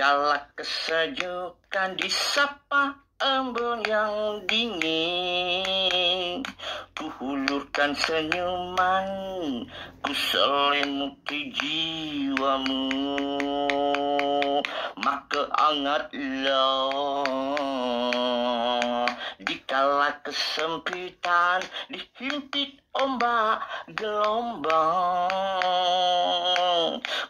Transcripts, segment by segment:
Dikala kesejukan disapa embun yang dingin, ku hulurkan senyuman, ku selimuti jiwamu, maka hangatlah dikala kesempitan dihimpit ombak gelombang.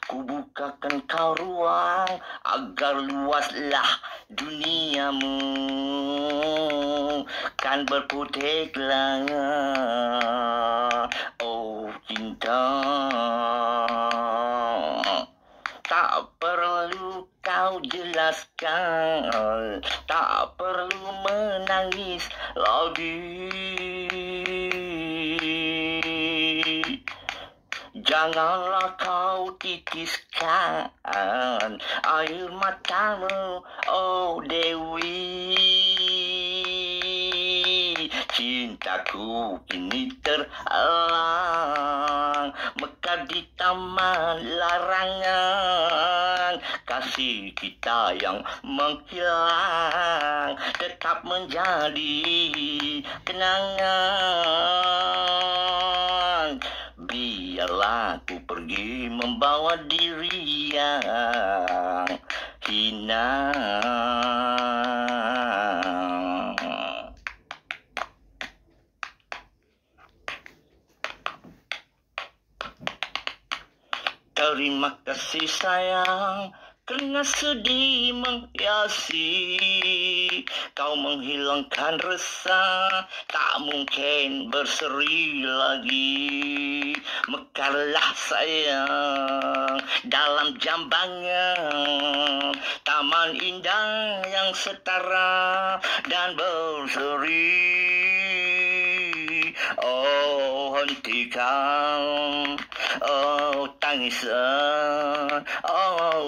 Ku bukakan kau ruang agar luaslah duniamu, kan berputiklah oh cinta. Tak perlu kau jelaskan, tak perlu menangis lagi. Janganlah kau titiskan air matamu, oh Dewi. Cintaku kini terhalang, mekar di taman larangan. Kasih kita yang menghilang tetap menjadi kenangan. Biarlah ku pergi membawa diri yang hina. Terima kasih sayang, kerana sedih menghiasi. Kau menghilangkan resah, tak mungkin berseri lagi. Mekarlah sayang dalam jambangan taman indah yang setara dan berseri. Oh, hentikan oh tangisan, oh